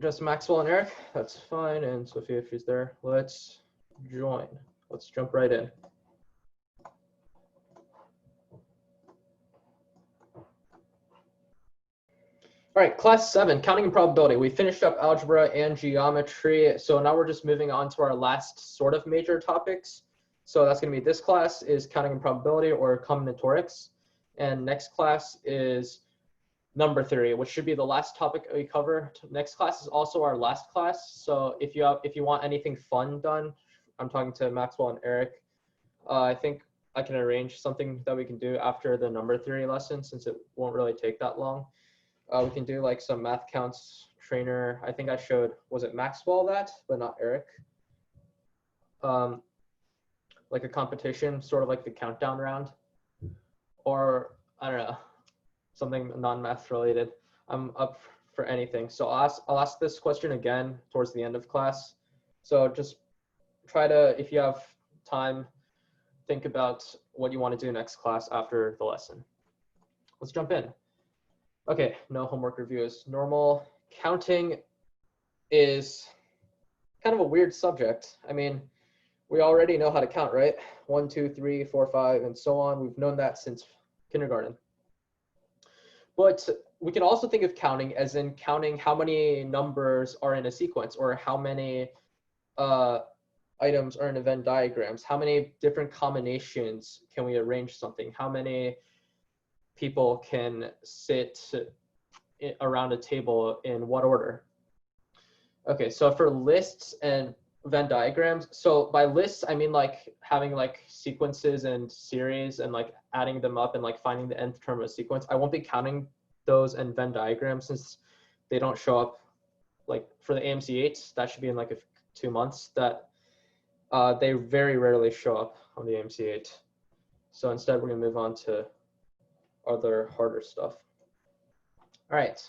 Just Maxwell and Eric, that's fine. And Sophia, if she's there, let's join. Let's jump right in. All right, class 7, counting and probability. We finished up algebra and geometry. So now we're just moving on to our last sort of major topics. So that's going to be this class is counting and probability or combinatorics. And next class is number theory, which should be the last topic we cover. Next class is also our last class. So if you want anything fun done, I'm talking to Maxwell and Eric. I think I can arrange something that we can do after the number theory lesson, since it won't really take that long. We can do like some math counts trainer. I think I showed, was it Maxwell that, but not Eric? Like a competition, sort of like the countdown round, or I don't know, something non-math related. I'm up for anything. So I'll ask this question again towards the end of class. So just try to, if you have time, think about what you want to do next class after the lesson. Let's jump in. Okay, no homework review is normal. Counting is kind of a weird subject. I mean, we already know how to count, right? 1, 2, 3, 4, 5, and so on. We've known that since kindergarten. But we can also think of counting as in counting how many numbers are in a sequence, or how many items are in a Venn diagrams. How many different combinations can we arrange something? How many people can sit around a table in what order? Okay, so for lists and Venn diagrams, so by lists, I mean like having like sequences and series and like adding them up and like finding the nth term of a sequence. I won't be counting those in Venn diagrams since they don't show up. Like for the AMC 8, that should be in like 2 months, that they very rarely show up on the AMC 8. So instead we're gonna move on to other harder stuff. All right,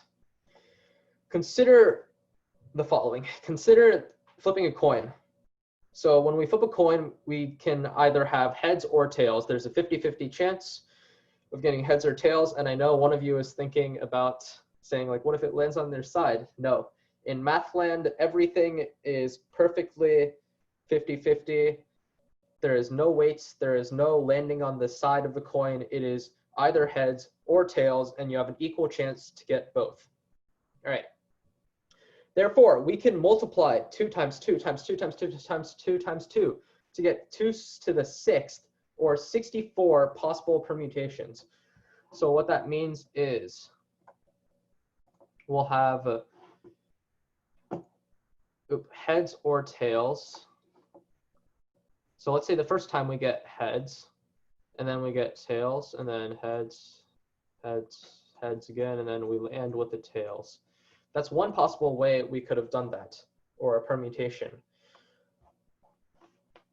consider the following. Consider flipping a coin. So when we flip a coin, we can either have heads or tails. There's a 50-50 chance of getting heads or tails. And I know one of you is thinking about saying like, what if it lands on their side? No, in math land, everything is perfectly 50-50. There is no weights. There is no landing on the side of the coin. It is either heads or tails, and you have an equal chance to get both. All right. Therefore, we can multiply 2 times 2 times 2 times 2 times 2 times 2 to get 2 to the 6th, or 64 possible permutations. So what that means is we'll have heads or tails. So let's say the first time we get heads, and then we get tails, and then heads, heads, heads again, and then we end with the tails. That's one possible way we could have done that, or a permutation.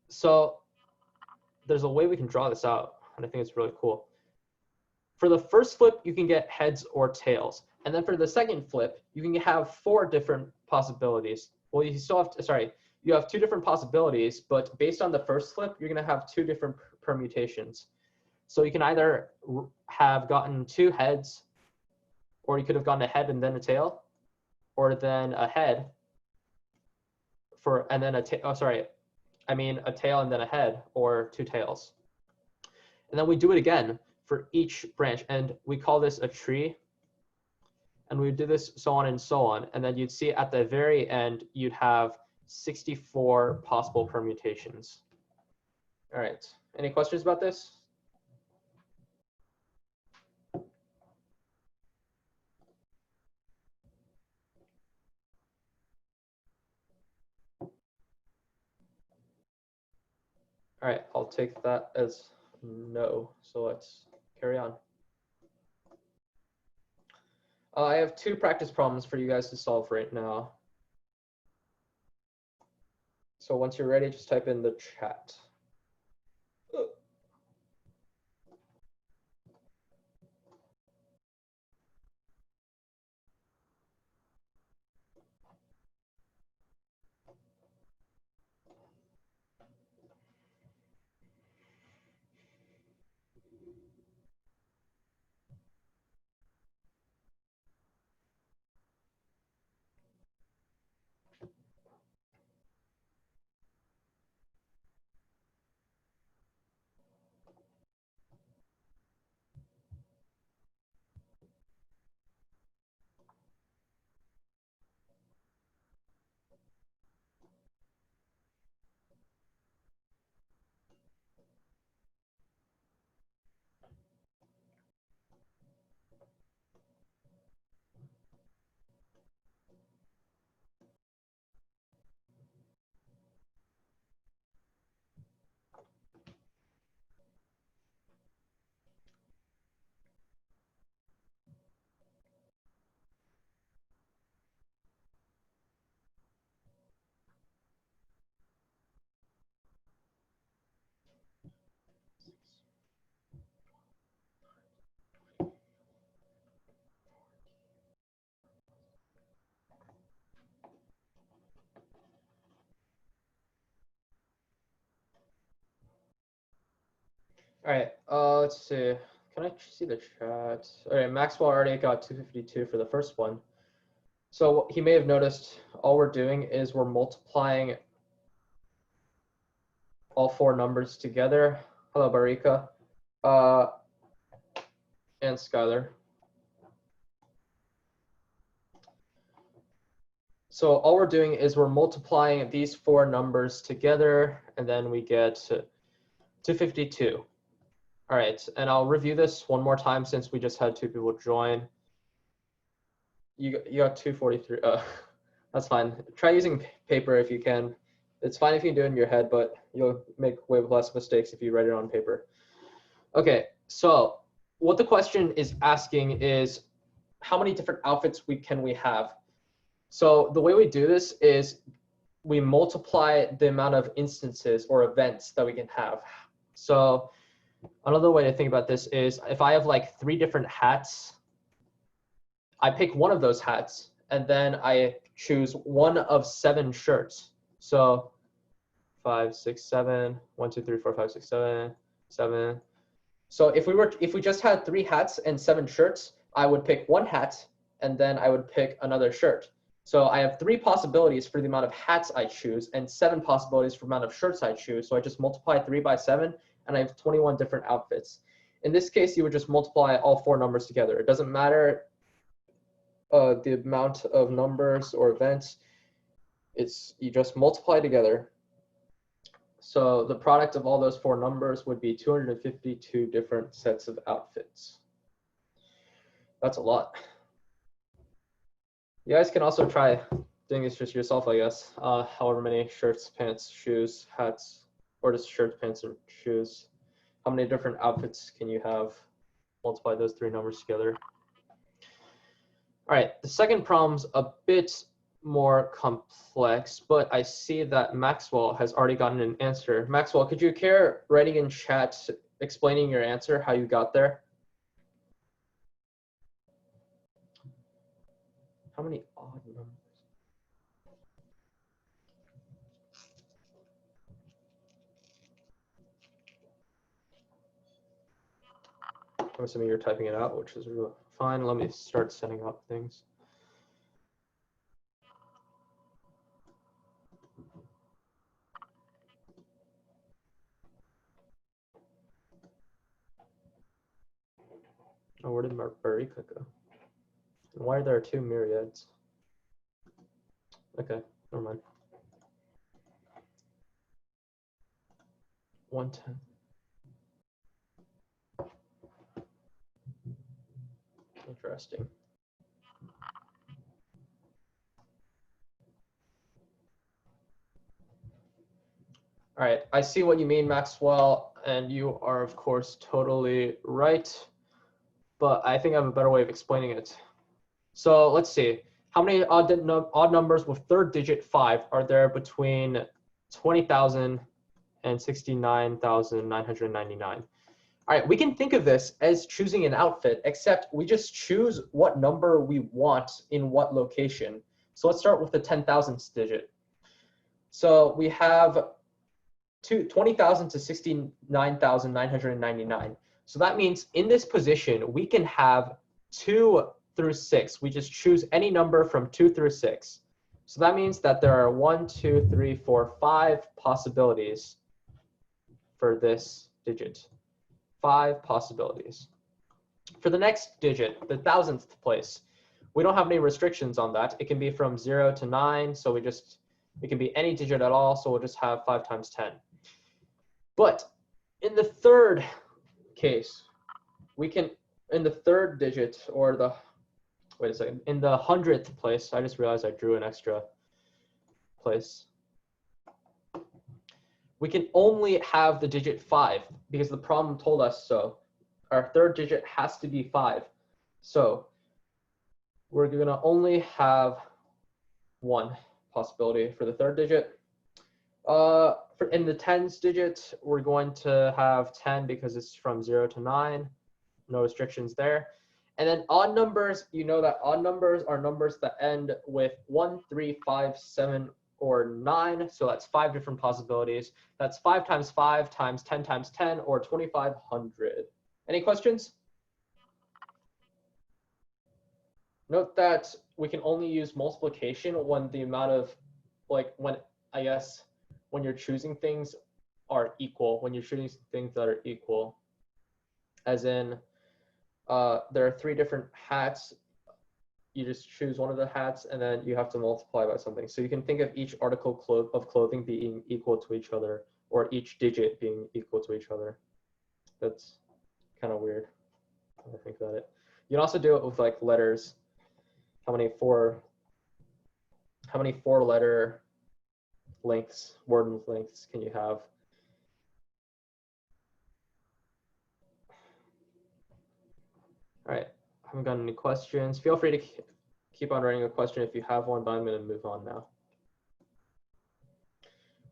So there's a way we can draw this out, and I think it's really cool. For the first flip, you can get heads or tails. And then for the second flip, you can have 4 different possibilities. Well, you still have to, sorry, you have 2 different possibilities, but based on the first flip, you're gonna have 2 different permutations. So you can either have gotten 2 heads, or you could have gotten a head and then a tail, or then a head and then a tail and then a head, or 2 tails. And then we do it again for each branch, and we call this a tree. And we do this so on and so on. And then you'd see at the very end, you'd have 64 possible permutations. All right, any questions about this? All right, I'll take that as no. So let's carry on. I have 2 practice problems for you guys to solve right now. So once you're ready, just type in the chat. All right, let's see. Can I see the chat? All right, Maxwell already got 252 for the first one. So he may have noticed all we're doing is we're multiplying all four numbers together. Hello, Barika. And Skylar. So all we're doing is we're multiplying these four numbers together, and then we get 252. All right, and I'll review this one more time since we just had two people join. You got 243. That's fine. Try using paper if you can. It's fine if you do it in your head, but you'll make way less mistakes if you write it on paper. Okay, so what the question is asking is how many different outfits can we have? So the way we do this is we multiply the amount of instances or events that we can have. So another way to think about this is if I have like 3 different hats, I pick one of those hats and then I choose one of 7 shirts. So 5, 6, 7, 1, 2, 3, 4, 5, 6, 7, 7. So if we just had 3 hats and 7 shirts, I would pick one hat and then I would pick another shirt. So I have 3 possibilities for the amount of hats I choose and 7 possibilities for the amount of shirts I choose. So I just multiply 3 by 7 and I have 21 different outfits. In this case, you would just multiply all 4 numbers together. It doesn't matter the amount of numbers or events. You just multiply together. So the product of all those 4 numbers would be 252 different sets of outfits. That's a lot. You guys can also try doing this just yourself, I guess. However many shirts, pants, shoes, hats, or just shirts, pants, and shoes. How many different outfits can you have? Multiply those 3 numbers together. All right, the second problem's a bit more complex, but I see that Maxwell has already gotten an answer. Maxwell, could you care writing in chat explaining your answer, how you got there? How many odd numbers? I'm assuming you're typing it out, which is fine. Let me start setting up things. Oh, where did Myri-Ed go? And why are there 2 Myri-Eds? Okay, never mind. 110. Interesting. All right, I see what you mean, Maxwell, and you are, of course, totally right. But I think I have a better way of explaining it. So let's see. How many odd numbers with 3rd digit 5 are there between 20,000 and 69,999? All right, we can think of this as choosing an outfit, except we just choose what number we want in what location. So let's start with the 10,000th digit. So we have 20,000 to 69,999. So that means in this position, we can have 2 through 6. We just choose any number from 2 through 6. So that means that there are 1, 2, 3, 4, 5 possibilities for this digit. 5 possibilities. For the next digit, the 1000th place, we don't have any restrictions on that. It can be from 0 to 9, so it can be any digit at all, so we'll just have 5 times 10. But in the 3rd case, we can, in the 3rd digit, or the, wait a second, in the 100th place, I just realized I drew an extra place. We can only have the digit 5 because the problem told us so. Our 3rd digit has to be 5. So we're gonna only have 1 possibility for the 3rd digit. In the 10s digit, we're going to have 10 because it's from 0 to 9. No restrictions there. And then odd numbers, you know that odd numbers are numbers that end with 1, 3, 5, 7, or 9. So that's 5 different possibilities. That's 5 times 5 times 10 times 10, or 2,500. Any questions? Note that we can only use multiplication when the amount of, like, when, I guess, when you're choosing things are equal, when you're choosing things that are equal. As in, there are 3 different hats. You just choose one of the hats and then you have to multiply by something. So you can think of each article of clothing being equal to each other, or each digit being equal to each other. That's kind of weird when I think about it. You can also do it with like letters. How many four letter lengths, word lengths can you have? All right, I haven't gotten any questions. Feel free to keep on writing a question if you have one, but I'm going to move on now.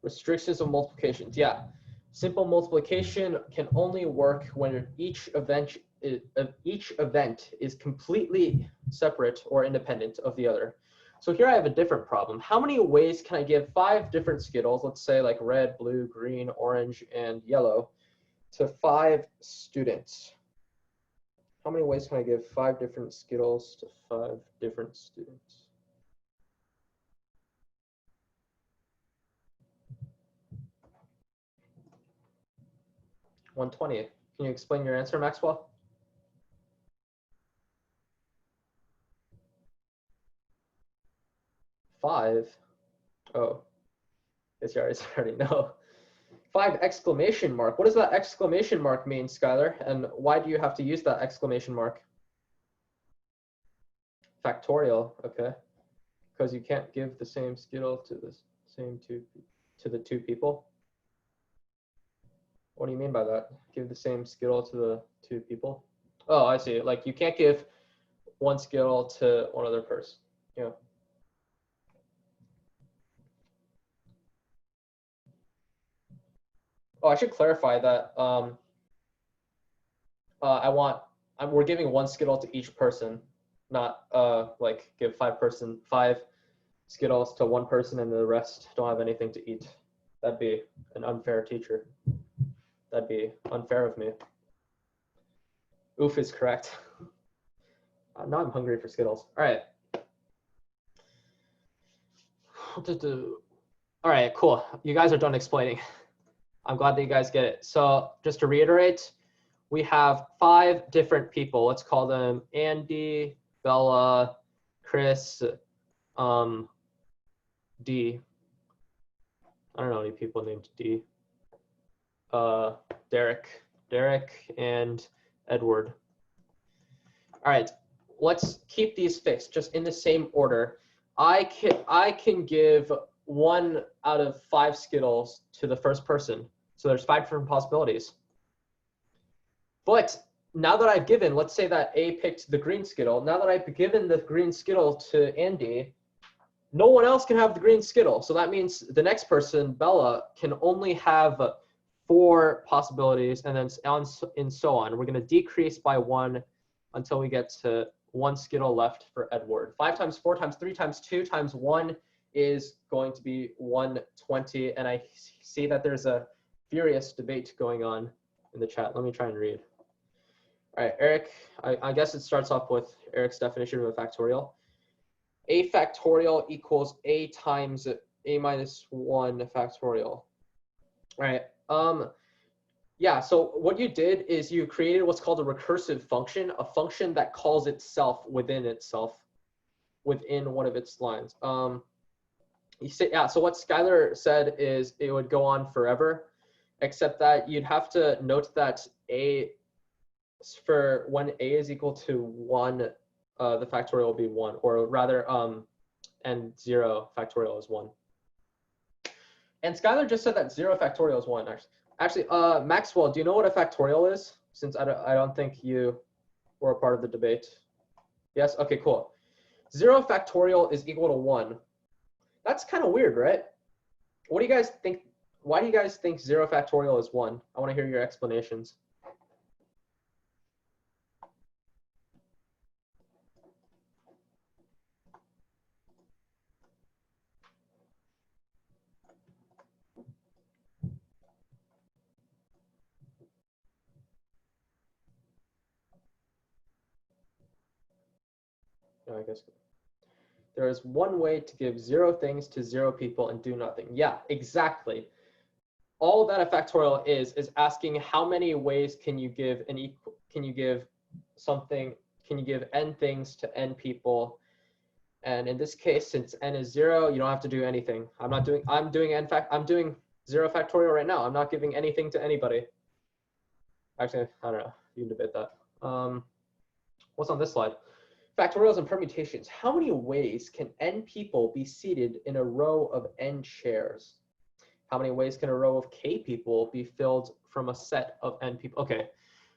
Restrictions of multiplications. Yeah, simple multiplication can only work when each event is completely separate or independent of the other. So here I have a different problem. How many ways can I give 5 different Skittles, let's say like red, blue, green, orange, and yellow, to 5 students? How many ways can I give 5 different Skittles to 5 different students? $120. Can you explain your answer, Maxwell? Five. Oh, guess you already know. 5 exclamation mark. What does that exclamation mark mean, Skylar? And why do you have to use that exclamation mark? Factorial, okay. Because you can't give the same Skittle to the same the 2 people. What do you mean by that? Give the same Skittle to the 2 people? Oh, I see. Like you can't give 1 Skittle to one other person. Yeah. Oh, I should clarify that. We're giving 1 Skittle to each person, not like give 5 Skittles to 1 person and the rest don't have anything to eat. That'd be an unfair teacher. That'd be unfair of me. Oof is correct. Now I'm hungry for Skittles. All right. All right, cool. You guys are done explaining. I'm glad that you guys get it. So just to reiterate, we have 5 different people. Let's call them Andy, Bella, Chris, D. I don't know any people named D. Derek, and Edward. All right, let's keep these fixed just in the same order. I can give 1 out of 5 Skittles to the first person. So there's 5 different possibilities. But now that I've given, let's say that A picked the green Skittle. Now that I've given the green Skittle to Andy, no one else can have the green Skittle. So that means the next person, Bella, can only have 4 possibilities, and then and so on. We're going to decrease by 1 until we get to 1 Skittle left for Edward. 5 times 4 times 3 times 2 times 1 is going to be 120. And I see that there's a furious debate going on in the chat. Let me try and read. All right, Eric, I guess it starts off with Eric's definition of a factorial. A factorial equals A times A minus 1 factorial. All right. Yeah, so what you did is you created what's called a recursive function, a function that calls itself, within one of its lines. You say, yeah, so what Skylar said is it would go on forever, except that you'd have to note that A, for when A is equal to 1, the factorial will be 1, or rather, and 0 factorial is 1. And Skylar just said that 0 factorial is 1. Actually, Maxwell, do you know what a factorial is? Since I don't think you were a part of the debate. Yes? Okay, cool. 0 factorial is equal to 1. That's kind of weird, right? What do you guys think? Why do you guys think 0 factorial is 1? I want to hear your explanations. I guess there is one way to give 0 things to 0 people and do nothing. Yeah, exactly. All that a factorial is asking how many ways can you give can you give something, can you give n things to n people? And in this case, since n is 0, you don't have to do anything. I'm doing 0 factorial right now. I'm not giving anything to anybody. Actually, I don't know. You can debate that. What's on this slide? Factorials and permutations. How many ways can n people be seated in a row of n chairs? How many ways can a row of k people be filled from a set of n people? Okay,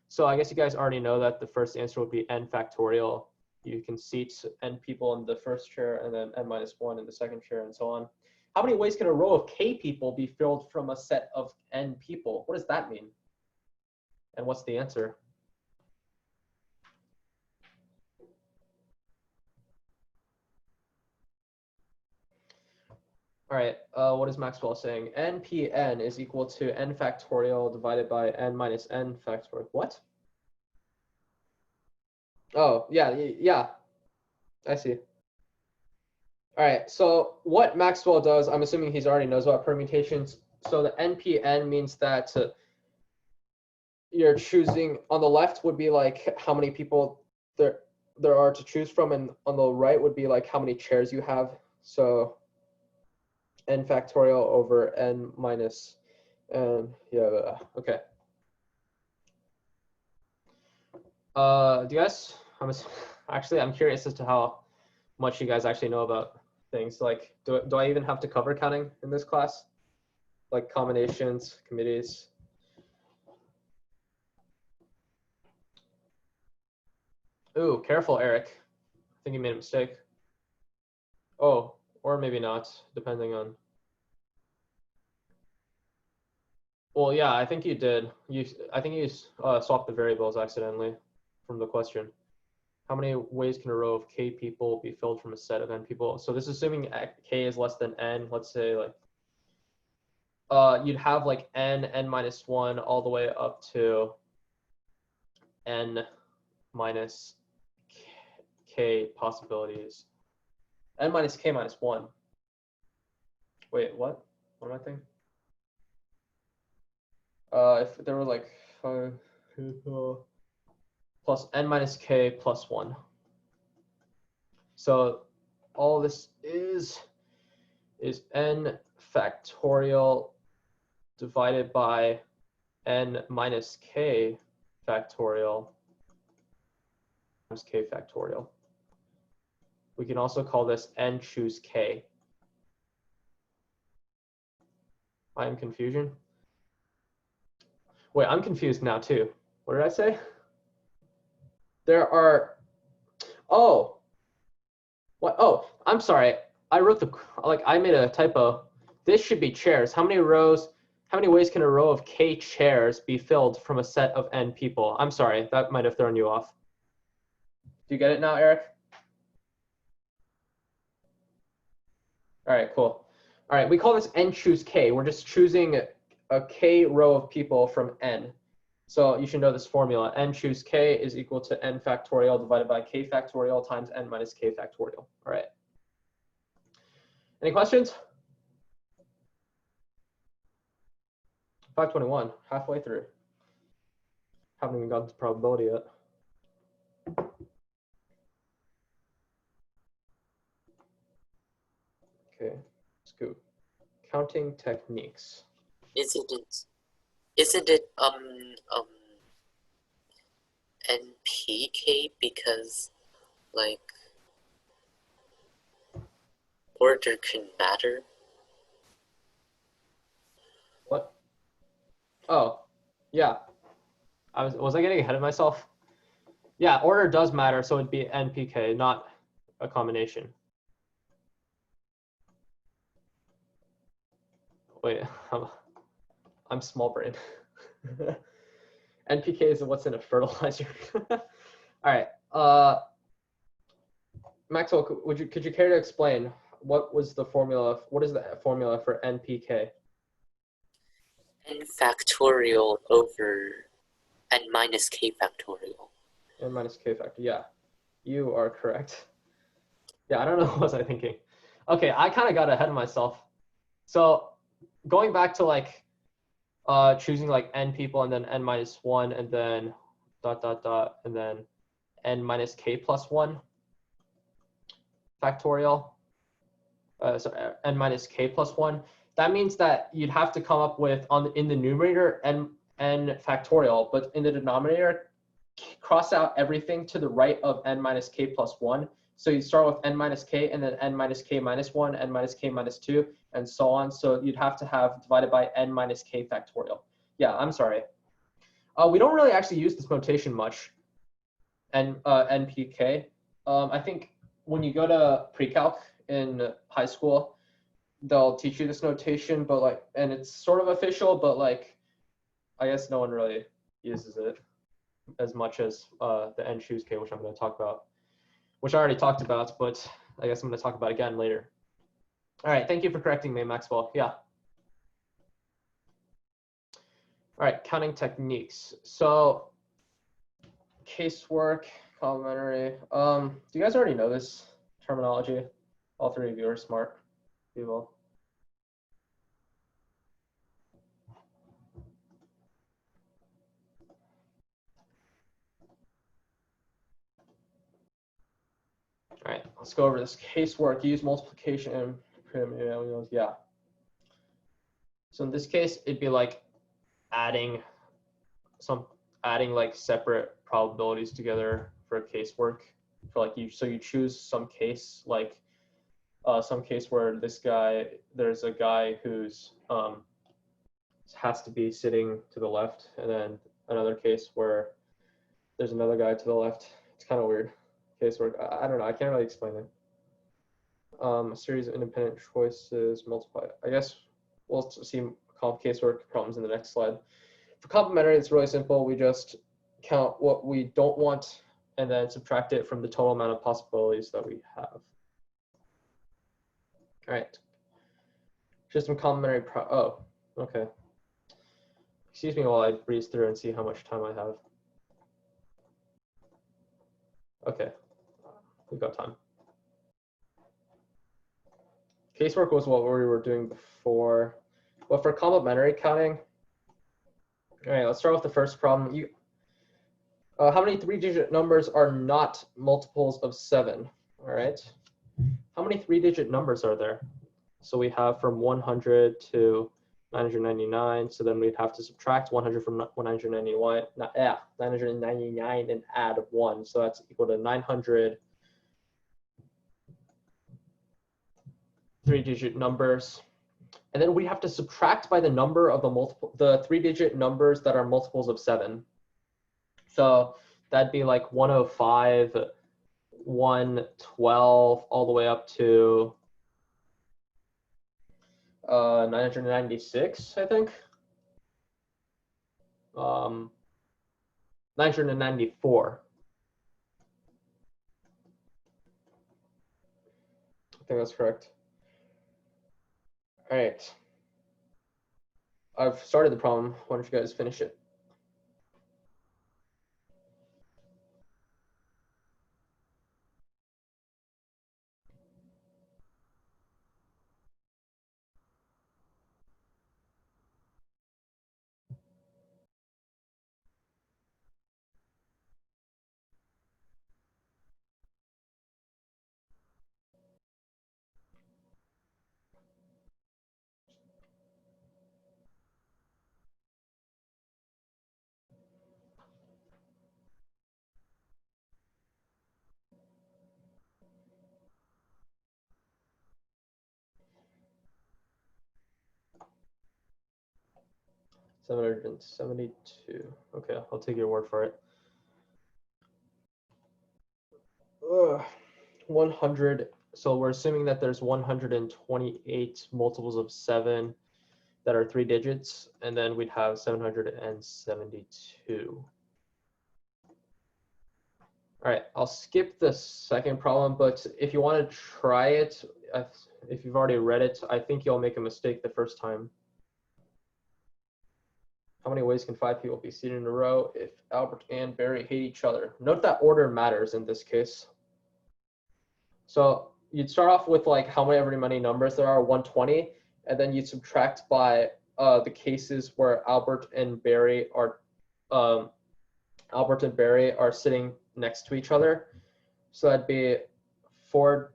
so I guess you guys already know that the first answer would be n factorial. You can seat n people in the first chair and then n minus 1 in the second chair and so on. How many ways can a row of k people be filled from a set of n people? What does that mean? And what's the answer? All right, what is Maxwell saying? NPN is equal to n factorial divided by n minus n factorial. What? Oh, yeah, I see. All right, so what Maxwell does, I'm assuming he's already knows about permutations. So the NPN means that you're choosing, on the left would be like how many people there are to choose from, and on the right would be like how many chairs you have. So n factorial over n minus n, yeah, okay. Do you guys, I'm curious as to how much you guys actually know about things. Like, do I even have to cover counting in this class? Like combinations, committees? Ooh, careful, Eric. I think you made a mistake. Oh, or maybe not, depending on. Well, yeah, I think you did. I think you swapped the variables accidentally from the question. How many ways can a row of k people be filled from a set of n people? So this is assuming k is less than n. Let's say like you'd have like n minus 1 all the way up to n minus k possibilities. N minus k minus 1. Wait, what? What am I thinking? If there were like 5 people plus n minus k plus 1. So all this is n factorial divided by n minus k factorial times k factorial. We can also call this n choose k. I am confusion. Wait, I'm confused now too. What did I say? There are, oh, what? Oh, I'm sorry. I made a typo. This should be chairs. How many ways can a row of k chairs be filled from a set of n people? I'm sorry, that might have thrown you off. Do you get it now, Eric? All right, cool. All right, we call this n choose k. We're just choosing a k row of people from n. So you should know this formula. N choose k is equal to n factorial divided by k factorial times n minus k factorial. All right. Any questions? 521, halfway through. Haven't even gotten to probability yet. Okay, let's go. Counting techniques. Isn't it NPK because like order can matter? What? Oh, yeah. Was I getting ahead of myself? Yeah, order does matter, so it'd be NPK, not a combination. Wait, I'm small brain. NPK is what's in a fertilizer. All right. Maxwell, could you care to explain what is the formula for NPK? N factorial over n minus k factorial. N minus k factor. Yeah, you are correct. Yeah, I don't know what was I thinking. Okay, I kind of got ahead of myself. So going back to like choosing like n people and then n minus 1 and then dot dot dot and then n minus k plus 1 factorial. So n minus k plus 1. That means that you'd have to come up with in the numerator n factorial, but in the denominator cross out everything to the right of n minus k plus 1. So you start with n minus k and then n minus k minus 1, n minus k minus 2, and so on. So you'd have to have divided by n minus k factorial. Yeah, I'm sorry. We don't really actually use this notation much, NPK. I think when you go to pre-calc in high school, they'll teach you this notation, but like, and it's sort of official, but like, I guess no one really uses it as much as the n choose k, which I'm going to talk about, which I already talked about, but I guess I'm going to talk about again later. All right, thank you for correcting me, Maxwell. Yeah. All right, counting techniques. So casework, complementary. Do you guys already know this terminology? All three of you are smart people. All right, let's go over this casework. Use multiplication and yeah. So in this case, it'd be like adding like separate probabilities together for a casework. For like so you choose some case like some case where there's a guy who's has to be sitting to the left, and then another case where there's another guy to the left. It's kind of weird. Casework. I don't know. I can't really explain it. A series of independent choices multiply. I guess we'll see casework problems in the next slide. For complementary, it's really simple. We just count what we don't want and then subtract it from the total amount of possibilities that we have. All right. System complementary. Oh, okay. Excuse me while I breeze through and see how much time I have. Okay, we've got time. Casework was what we were doing before. But for complementary counting, all right, let's start with the first problem. How many three-digit numbers are not multiples of 7? All right. How many three-digit numbers are there? So we have from 100 to 999. So then we'd have to subtract 100 from 999, 999 and add 1. So that's equal to 900 three-digit numbers. And then we have to subtract by the number of the three-digit numbers that are multiples of 7. So that'd be like 105, 112, all the way up to 996, I think. 994. I think that's correct. All right. I've started the problem. Why don't you guys finish it? $772. Okay, I'll take your word for it. 100. So we're assuming that there's 128 multiples of 7 that are 3 digits, and then we'd have 772. All right, I'll skip the second problem, but if you want to try it, if you've already read it, I think you'll make a mistake the first time. How many ways can 5 people be seated in a row if Albert and Barry hate each other? Note that order matters in this case. So you'd start off with like how many numbers there are, 120, and then you subtract by the cases where Albert and Barry are sitting next to each other. So that'd be 4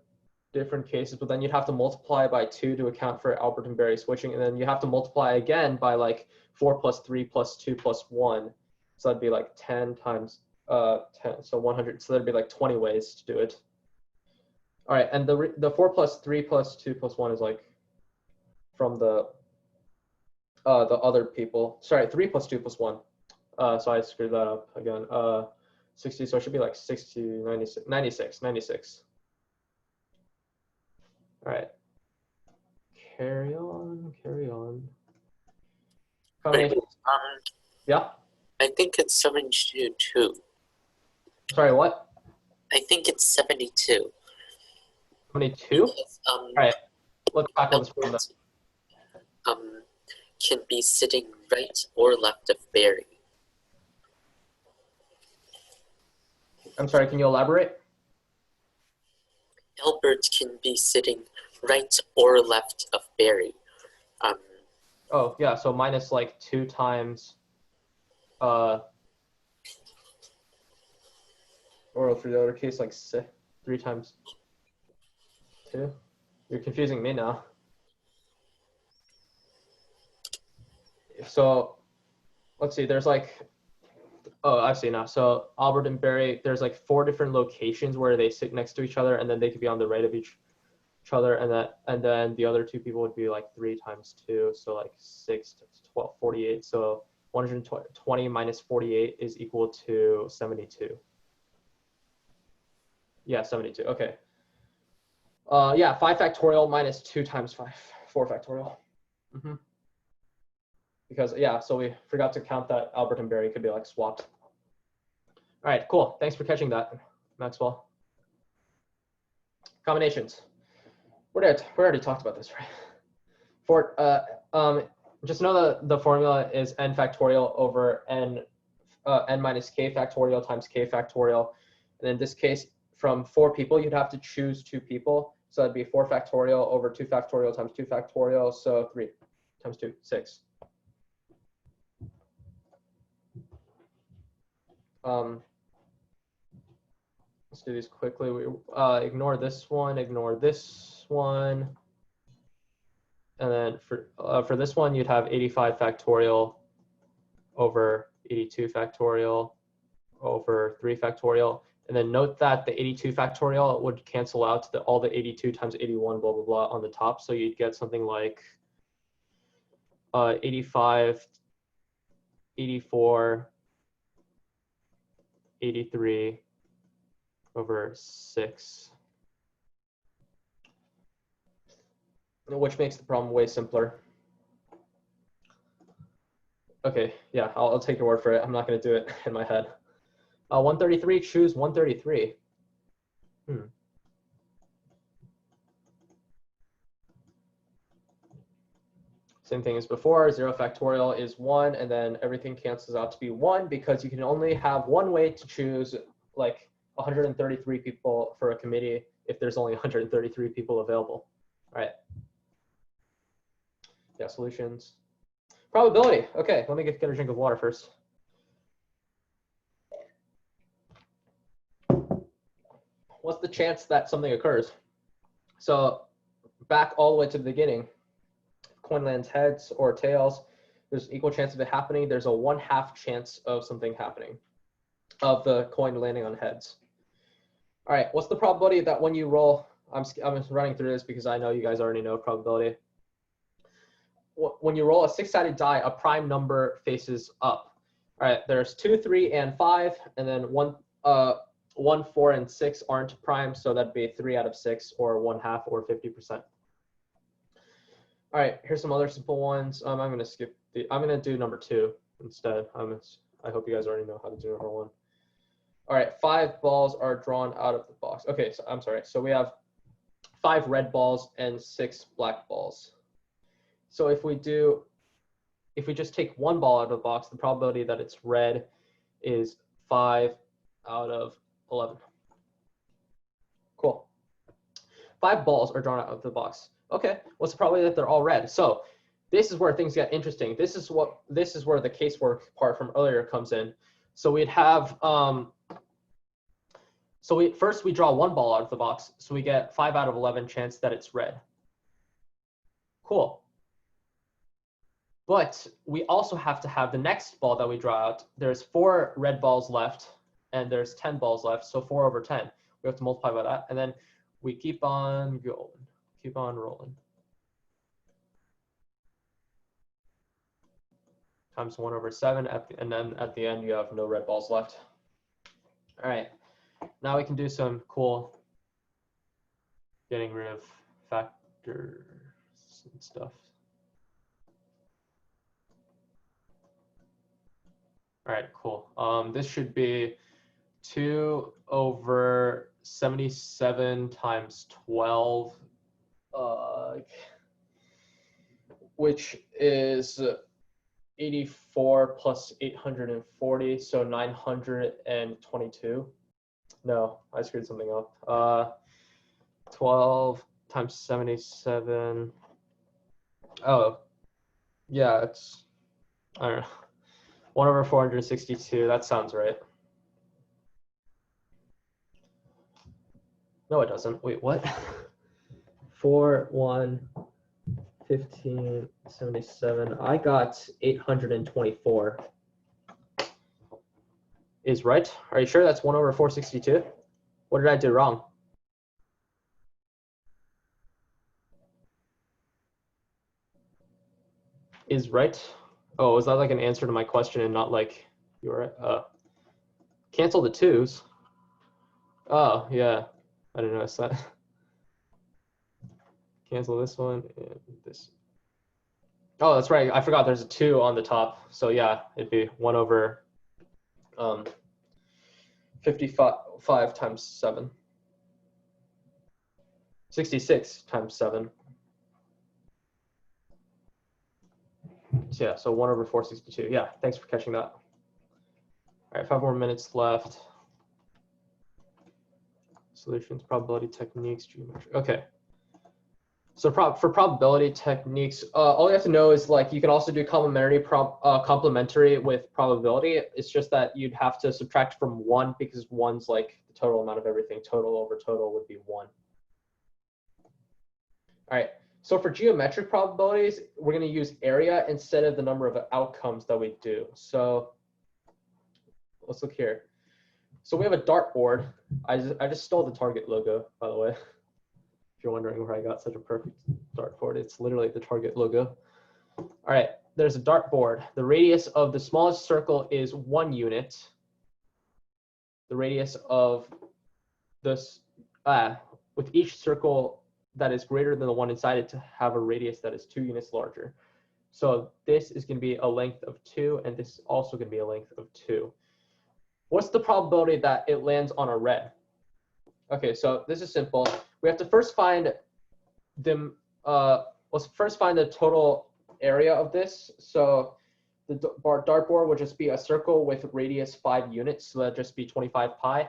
different cases, but then you'd have to multiply by 2 to account for Albert and Barry switching, and then you have to multiply again by like 4 plus 3 plus 2 plus 1. So that'd be like 10 times 10, so 100. So that'd be like 20 ways to do it. All right, and the 4 plus 3 plus 2 plus 1 is like from the other people. Sorry, 3 plus 2 plus 1. So I screwed that up again. 60, so it should be like 60, 96. All right. Carry on. Wait, Yeah? I think it's 72. Sorry, what? I think it's 72. 22? Because, All right, let's tackle this one. Albert can be sitting right or left of Barry. I'm sorry, can you elaborate? Albert can be sitting right or left of Barry. Oh, yeah, so minus like 2 times, or for the other case, like 3 times 2. You're confusing me now. So let's see, there's like, oh, I see now. So Albert and Barry, there's like 4 different locations where they sit next to each other, and then they could be on the right of each other, and then the other 2 people would be like 3 times 2, so like 6 to 12, 48. So 120 minus 48 is equal to 72. Yeah, 72. Okay. Yeah, 5 factorial minus 2 times 5, 4 factorial. Because yeah, so we forgot to count that Albert and Barry could be like swapped. All right, cool. Thanks for catching that, Maxwell. Combinations. We already talked about this, right? For just know the formula is n factorial over n minus k factorial times k factorial. And in this case, from 4 people, you'd have to choose 2 people. So that'd be 4 factorial over 2 factorial times 2 factorial. So 3 times 2, 6. Let's do these quickly. We ignore this one, and then for this one, you'd have 85 factorial over 82 factorial over 3 factorial. And then note that the 82 factorial would cancel out all the 82 times 81, blah, blah, blah on the top. So you'd get something like 85, 84, 83 over 6, which makes the problem way simpler. Okay, yeah, I'll take your word for it. I'm not going to do it in my head. 133, choose 133. Same thing as before, 0 factorial is 1, and then everything cancels out to be 1 because you can only have one way to choose like 133 people for a committee if there's only 133 people available. All right. Yeah, solutions. Probability. Okay, let me get a drink of water first. What's the chance that something occurs? So back all the way to the beginning, coin lands heads or tails, there's an equal chance of it happening. There's a 1/2 chance of something happening, of the coin landing on heads. All right, what's the probability that when you roll, I'm running through this because I know you guys already know probability. When you roll a 6-sided die, a prime number faces up. All right, there's 2, 3, and 5, and then 1, 4, and 6 aren't prime, so that'd be 3 out of 6, or 1/2, or 50%. All right, here's some other simple ones. I'm going to skip I'm going to do number 2 instead. I hope you guys already know how to do number 1. All right, 5 balls are drawn out of the box. Okay, so I'm sorry. So we have 5 red balls and 6 black balls. So if we just take 1 ball out of the box, the probability that it's red is 5 out of 11. Cool. 5 balls are drawn out of the box. Okay, what's the probability that they're all red? So this is where things get interesting. This is where the casework part from earlier comes in. So we'd have first we draw 1 ball out of the box, so we get 5 out of 11 chance that it's red. Cool. But we also have to have the next ball that we draw out. There's 4 red balls left, and there's 10 balls left, so 4 over 10. We have to multiply by that, and then we keep on going, keep on rolling. Times 1 over 7, and then at the end you have no red balls left. All right, now we can do some cool getting rid of factors and stuff. All right, cool. This should be 2 over 77 times 12, which is 84 plus 840, so 922. No, I screwed something up. 12 times 77. Oh, yeah, it's, I don't know. 1 over 462, that sounds right. No, it doesn't. Wait, what? 4, 1, 15, 77. I got 824. Is right? Are you sure that's 1 over 462? What did I do wrong? Is right? Oh, was that like an answer to my question and not like you were right? Cancel the 2s. Oh, yeah. I didn't notice that. Cancel this one and this. Oh, that's right. I forgot there's a 2 on the top. So yeah, it'd be 1 over 55 times 7. 66 times 7. So yeah, so 1 over 462. Yeah, thanks for catching that. All right, 5 more minutes left. Solutions, probability techniques, geometry. Okay. So for probability techniques, all you have to know is like you can also do complementary with probability. It's just that you'd have to subtract from 1 because 1's like the total amount of everything. Total over total would be 1. All right. So for geometric probabilities, we're going to use area instead of the number of outcomes that we do. So let's look here. So we have a dartboard. I just stole the Target logo, by the way. If you're wondering where I got such a perfect dartboard, it's literally the Target logo. All right, there's a dartboard. The radius of the smallest circle is 1 unit. The radius of this, with each circle that is greater than the one inside it to have a radius that is 2 units larger. So this is going to be a length of 2, and this is also going to be a length of 2. What's the probability that it lands on a red? Okay, so this is simple. We have to first find them. Let's first find the total area of this. So the dartboard would just be a circle with radius 5 units, so that'd just be 25 pi.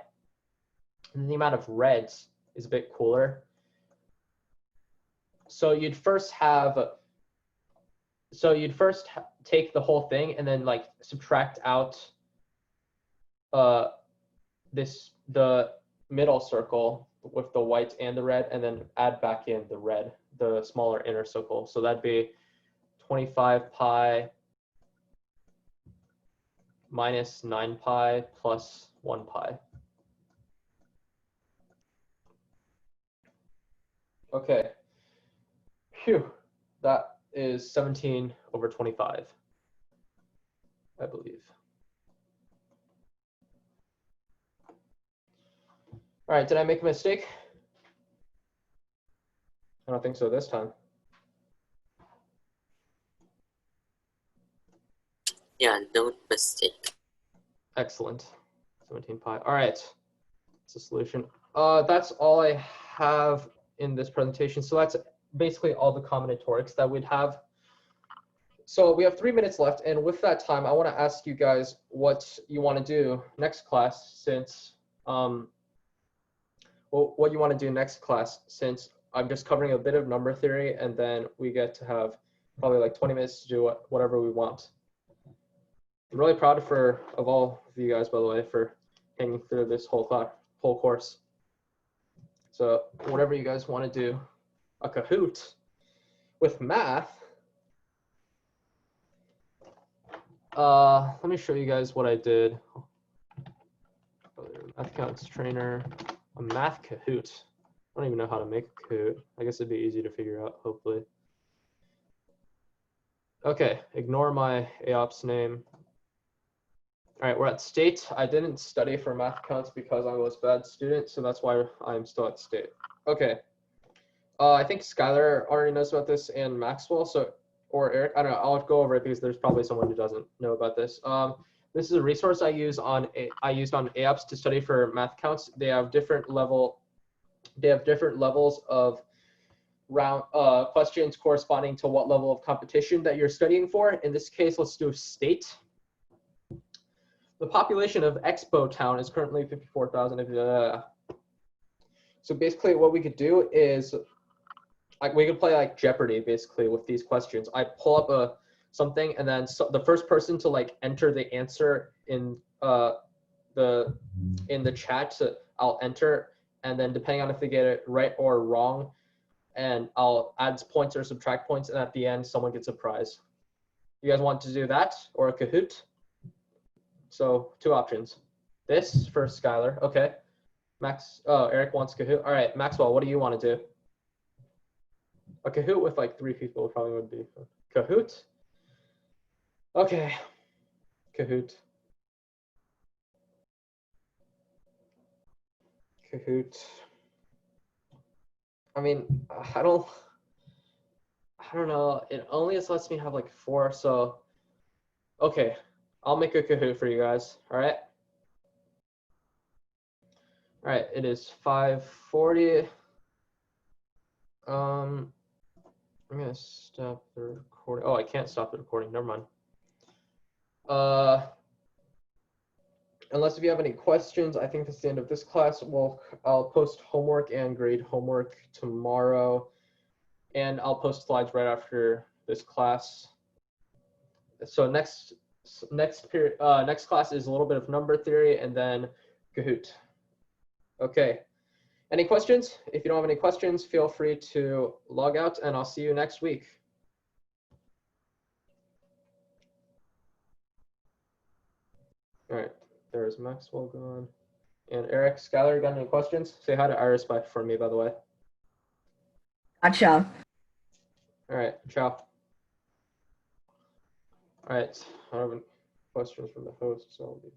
And the amount of reds is a bit cooler. So you'd first take the whole thing and then like subtract out the middle circle with the white and the red, and then add back in the red, the smaller inner circle. So that'd be 25 pi minus 9 pi plus 1 pi. Okay. Phew. That is 17 over 25, I believe. All right, did I make a mistake? I don't think so this time. Yeah, no mistake. Excellent. 17 pi. All right, it's a solution. That's all I have in this presentation. So that's basically all the combinatorics that we'd have. So we have 3 minutes left, and with that time, I want to ask you guys what you want to do next class, since what you want to do next class, since I'm just covering a bit of number theory, and then we get to have probably like 20 minutes to do whatever we want. I'm really proud of all of you guys, by the way, for hanging through this whole course. So whatever you guys want to do, a Kahoot with math. Let me show you guys what I did. Math counts trainer, a math Kahoot. I don't even know how to make a Kahoot. I guess it'd be easy to figure out, hopefully. Okay, ignore my AOPS name. All right, we're at state. I didn't study for math counts because I was a bad student, so that's why I'm still at state. Okay. I think Skylar already knows about this and Maxwell, so, or Eric, I don't know, I'll go over it because there's probably someone who doesn't know about this. This is a resource I used on AOPS to study for math counts. They have different levels of round questions corresponding to what level of competition that you're studying for. In this case, let's do state. The population of Expo Town is currently 54,000. So basically what we could do is, like, we could play like Jeopardy basically with these questions. I pull up something, and then the first person to like enter the answer in the chat, I'll enter, and then depending on if they get it right or wrong, and I'll add points or subtract points, and at the end someone gets a prize. You guys want to do that or a Kahoot? So 2 options. This for Skylar. Okay. Eric wants Kahoot. All right, Maxwell, what do you want to do? A Kahoot with like 3 people probably would be fun. Kahoot? Okay. Kahoot. Kahoot. I mean, I don't know. It only lets me have like 4, so okay. I'll make a Kahoot for you guys. All right. All right, it is 5:40. I'm gonna stop the recording. Oh, I can't stop the recording. Never mind. Unless if you have any questions, I think that's the end of this class. I'll post homework and grade homework tomorrow, and I'll post slides right after this class. So next class is a little bit of number theory and then Kahoot. Okay. Any questions? If you don't have any questions, feel free to log out, and I'll see you next week. All right, there's Maxwell gone. And Eric, Skylar, got any questions? Say hi to Iris for me, by the way. Gotcha. All right, ciao. All right, I don't have any questions from the host, so I'll be